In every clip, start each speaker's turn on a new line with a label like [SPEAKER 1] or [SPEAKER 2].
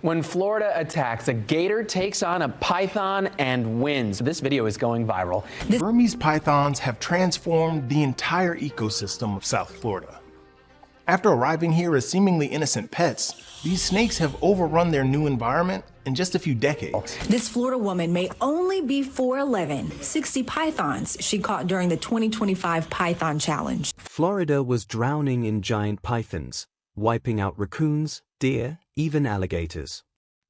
[SPEAKER 1] When Florida attacks, a gator takes on a python and wins. This video is going viral.
[SPEAKER 2] Burmese pythons have transformed the entire ecosystem of South Florida. After arriving here as seemingly innocent pets, these snakes have overrun their new environment in just a few decades.
[SPEAKER 3] This Florida woman may only be 4'11", 60 pythons she caught during the 2025 Python Challenge.
[SPEAKER 4] Florida was drowning in giant pythons, wiping out raccoons, deer, even alligators.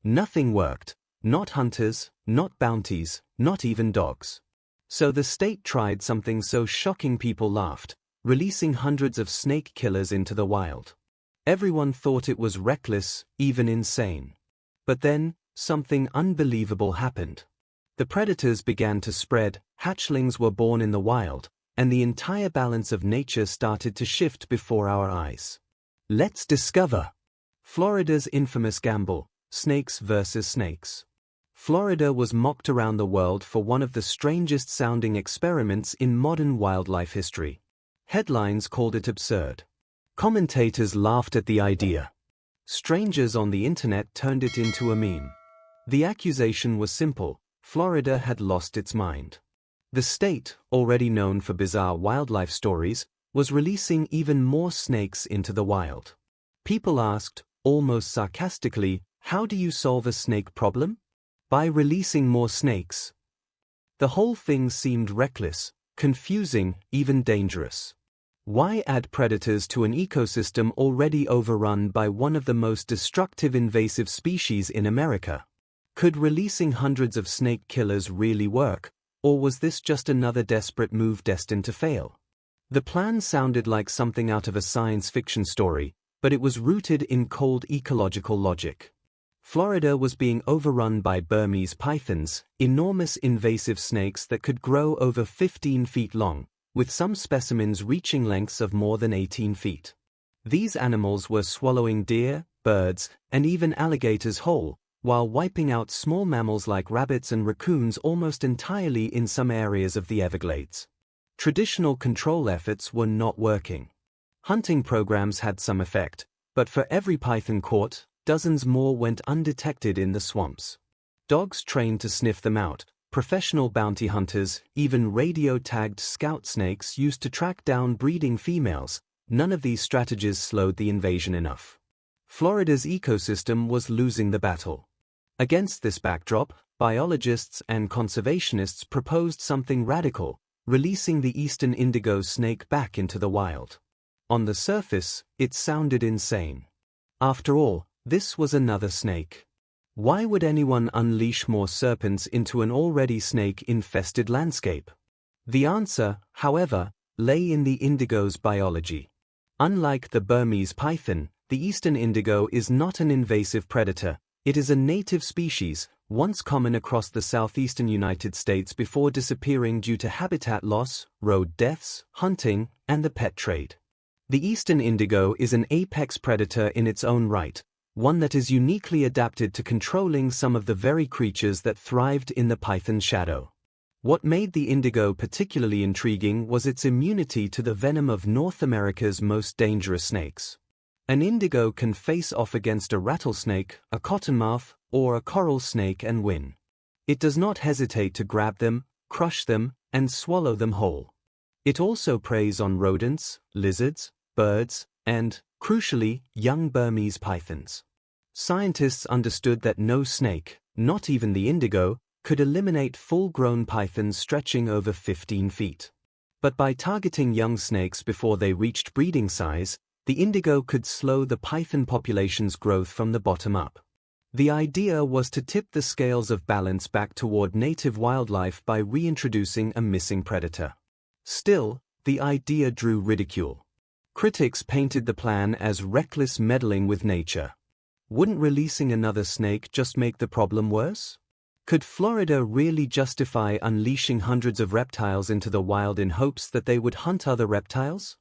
[SPEAKER 4] Nothing worked. Not hunters, not bounties, not even dogs. So the state tried something so shocking people laughed, releasing hundreds of snake killers into the wild. Everyone thought it was reckless, even insane. But then, something unbelievable happened. The predators began to spread, hatchlings were born in the wild, and the entire balance of nature started to shift before our eyes. Let's discover Florida's infamous gamble, snakes versus snakes. Florida was mocked around the world for one of the strangest sounding experiments in modern wildlife history. Headlines called it absurd. Commentators laughed at the idea. Strangers on the internet turned it into a meme. The accusation was simple: Florida had lost its mind. The state, already known for bizarre wildlife stories, was releasing even more snakes into the wild. People asked, almost sarcastically, how do you solve a snake problem? By releasing more snakes. The whole thing seemed reckless, confusing, even dangerous. Why add predators to an ecosystem already overrun by one of the most destructive invasive species in America? Could releasing hundreds of snake killers really work, or was this just another desperate move destined to fail? The plan sounded like something out of a science fiction story, but it was rooted in cold ecological logic. Florida was being overrun by Burmese pythons, enormous invasive snakes that could grow over 15 feet long, with some specimens reaching lengths of more than 18 feet. These animals were swallowing deer, birds, and even alligators whole, while wiping out small mammals like rabbits and raccoons almost entirely in some areas of the Everglades. Traditional control efforts were not working. Hunting programs had some effect, but for every python caught, dozens more went undetected in the swamps. Dogs trained to sniff them out, professional bounty hunters, even radio-tagged scout snakes used to track down breeding females. None of these strategies slowed the invasion enough. Florida's ecosystem was losing the battle. Against this backdrop, biologists and conservationists proposed something radical: releasing the eastern indigo snake back into the wild. On the surface, it sounded insane. After all, this was another snake. Why would anyone unleash more serpents into an already snake-infested landscape? The answer, however, lay in the indigo's biology. Unlike the Burmese python, the eastern indigo is not an invasive predator. It is a native species, once common across the southeastern United States before disappearing due to habitat loss, road deaths, hunting, and the pet trade. The eastern indigo is an apex predator in its own right, one that is uniquely adapted to controlling some of the very creatures that thrived in the python's shadow. What made the indigo particularly intriguing was its immunity to the venom of North America's most dangerous snakes. An indigo can face off against a rattlesnake, a cottonmouth, or a coral snake and win. It does not hesitate to grab them, crush them, and swallow them whole. It also preys on rodents, lizards, birds, and, crucially, young Burmese pythons. Scientists understood that no snake, not even the indigo, could eliminate full-grown pythons stretching over 15 feet. But by targeting young snakes before they reached breeding size, the indigo could slow the python population's growth from the bottom up. The idea was to tip the scales of balance back toward native wildlife by reintroducing a missing predator. Still, the idea drew ridicule. Critics painted the plan as reckless meddling with nature. Wouldn't releasing another snake just make the problem worse? Could Florida really justify unleashing hundreds of reptiles into the wild in hopes that they would hunt other reptiles?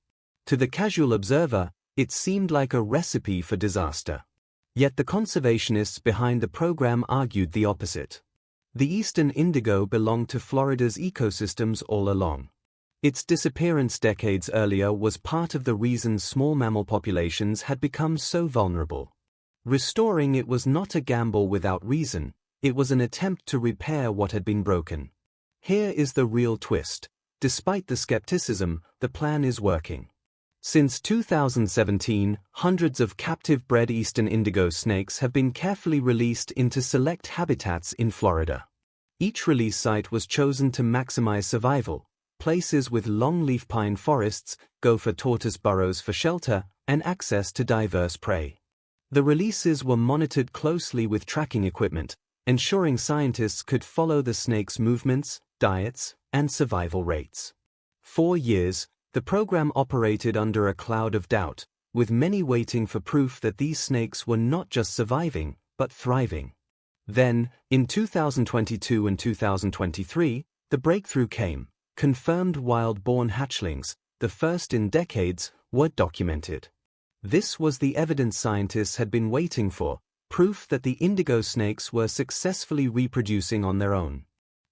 [SPEAKER 4] To the casual observer, it seemed like a recipe for disaster. Yet the conservationists behind the program argued the opposite. The eastern indigo belonged to Florida's ecosystems all along. Its disappearance decades earlier was part of the reason small mammal populations had become so vulnerable. Restoring it was not a gamble without reason, it was an attempt to repair what had been broken. Here is the real twist. Despite the skepticism, the plan is working. Since 2017, hundreds of captive-bred eastern indigo snakes have been carefully released into select habitats in Florida. Each release site was chosen to maximize survival. Places with longleaf pine forests, gopher tortoise burrows for shelter, and access to diverse prey. The releases were monitored closely with tracking equipment, ensuring scientists could follow the snakes' movements, diets, and survival rates. 4 years, the program operated under a cloud of doubt, with many waiting for proof that these snakes were not just surviving, but thriving. Then, in 2022 and 2023, the breakthrough came. Confirmed wild-born hatchlings, the first in decades, were documented. This was the evidence scientists had been waiting for, proof that the indigo snakes were successfully reproducing on their own.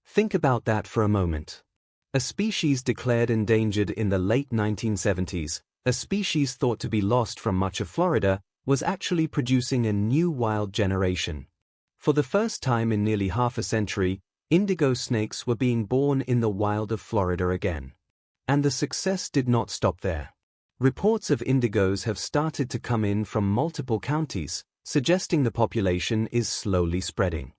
[SPEAKER 4] Think about that for a moment. A species declared endangered in the late 1970s, a species thought to be lost from much of Florida, was actually producing a new wild generation. For the first time in nearly half a century, indigo snakes were being born in the wild of Florida again. And the success did not stop there. Reports of indigos have started to come in from multiple counties, suggesting the population is slowly spreading.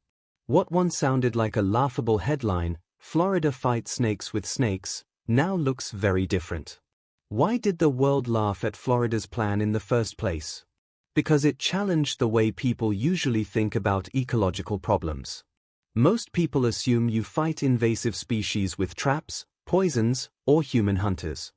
[SPEAKER 4] What once sounded like a laughable headline, "Florida fights snakes with snakes," now looks very different. Why did the world laugh at Florida's plan in the first place? Because it challenged the way people usually think about ecological problems. Most people assume you fight invasive species with traps, poisons, or human hunters.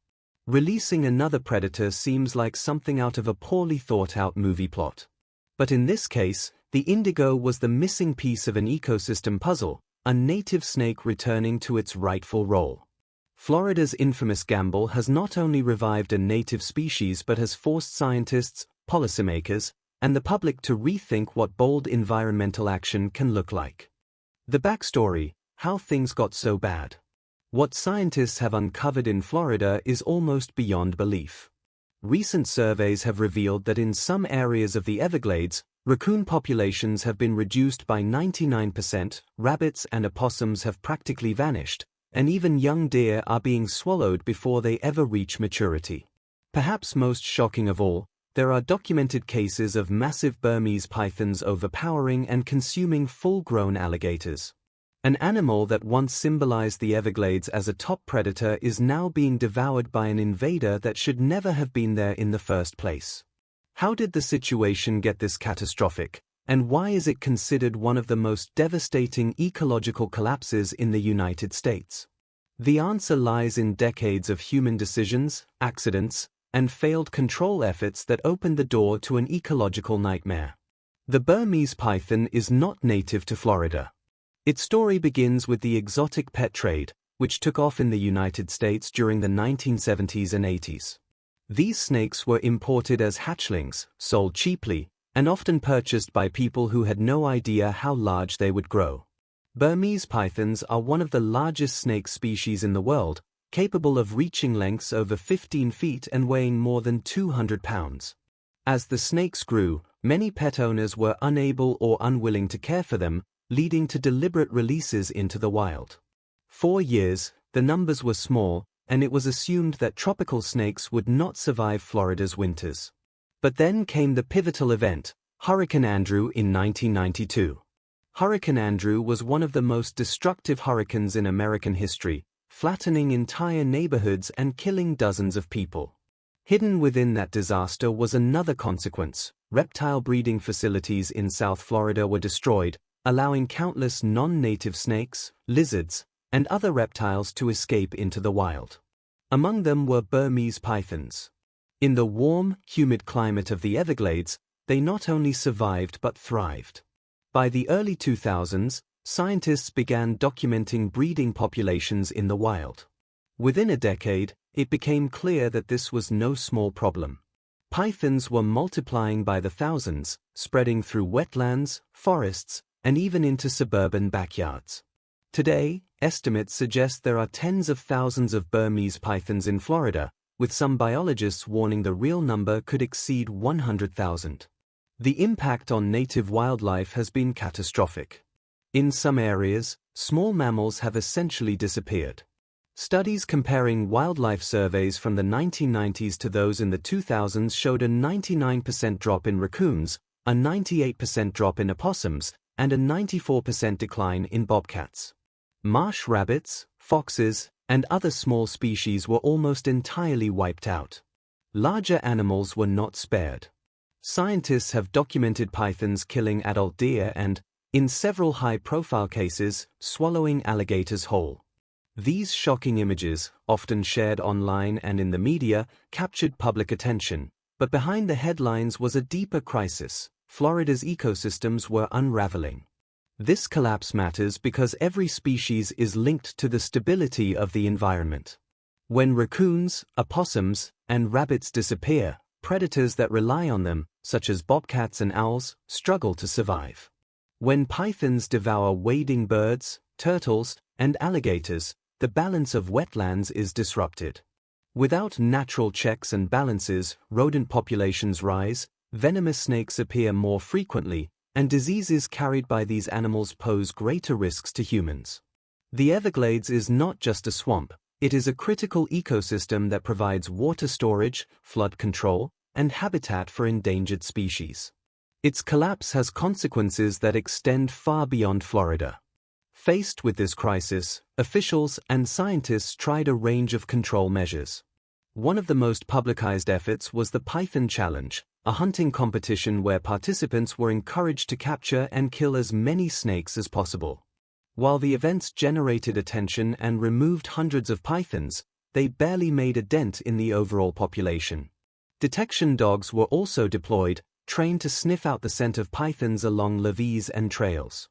[SPEAKER 4] Releasing another predator seems like something out of a poorly thought-out movie plot. But in this case, the indigo was the missing piece of an ecosystem puzzle, a native snake returning to its rightful role. Florida's infamous gamble has not only revived a native species but has forced scientists, policymakers, and the public to rethink what bold environmental action can look like. The backstory, how things got so bad. What scientists have uncovered in Florida is almost beyond belief. Recent surveys have revealed that in some areas of the Everglades, raccoon populations have been reduced by 99%, rabbits and opossums have practically vanished, and even young deer are being swallowed before they ever reach maturity. Perhaps most shocking of all, there are documented cases of massive Burmese pythons overpowering and consuming full-grown alligators. An animal that once symbolized the Everglades as a top predator is now being devoured by an invader that should never have been there in the first place. How did the situation get this catastrophic, and why is it considered one of the most devastating ecological collapses in the United States? The answer lies in decades of human decisions, accidents, and failed control efforts that opened the door to an ecological nightmare. The Burmese python is not native to Florida. Its story begins with the exotic pet trade, which took off in the United States during the 1970s and 80s. These snakes were imported as hatchlings, sold cheaply, and often purchased by people who had no idea how large they would grow. Burmese pythons are one of the largest snake species in the world, capable of reaching lengths over 15 feet and weighing more than 200 pounds. As the snakes grew, many pet owners were unable or unwilling to care for them, leading to deliberate releases into the wild. 4 years, the numbers were small, and it was assumed that tropical snakes would not survive Florida's winters. But then came the pivotal event, Hurricane Andrew in 1992. Hurricane Andrew was one of the most destructive hurricanes in American history, flattening entire neighborhoods and killing dozens of people. Hidden within that disaster was another consequence. Reptile breeding facilities in South Florida were destroyed, allowing countless non-native snakes, lizards, and other reptiles to escape into the wild. Among them were Burmese pythons. In the warm, humid climate of the Everglades, they not only survived but thrived. By the early 2000s, scientists began documenting breeding populations in the wild. Within a decade, it became clear that this was no small problem. Pythons were multiplying by the thousands, spreading through wetlands, forests, and even into suburban backyards. Today, estimates suggest there are tens of thousands of Burmese pythons in Florida, with some biologists warning the real number could exceed 100,000. The impact on native wildlife has been catastrophic. In some areas, small mammals have essentially disappeared. Studies comparing wildlife surveys from the 1990s to those in the 2000s showed a 99% drop in raccoons, a 98% drop in opossums, and a 94% decline in bobcats. Marsh rabbits, foxes, and other small species were almost entirely wiped out. Larger animals were not spared. Scientists have documented pythons killing adult deer and, in several high-profile cases, swallowing alligators whole. These shocking images, often shared online and in the media, captured public attention, but behind the headlines was a deeper crisis. Florida's ecosystems were unraveling. This collapse matters because every species is linked to the stability of the environment. When raccoons, opossums, and rabbits disappear, predators that rely on them, such as bobcats and owls, struggle to survive. When pythons devour wading birds, turtles, and alligators, the balance of wetlands is disrupted. Without natural checks and balances, rodent populations rise, venomous snakes appear more frequently, and diseases carried by these animals pose greater risks to humans. The Everglades is not just a swamp, it is a critical ecosystem that provides water storage, flood control, and habitat for endangered species. Its collapse has consequences that extend far beyond Florida. Faced with this crisis, officials and scientists tried a range of control measures. One of the most publicized efforts was the Python Challenge, a hunting competition where participants were encouraged to capture and kill as many snakes as possible. While the events generated attention and removed hundreds of pythons, they barely made a dent in the overall population. Detection dogs were also deployed, trained to sniff out the scent of pythons along levees and trails.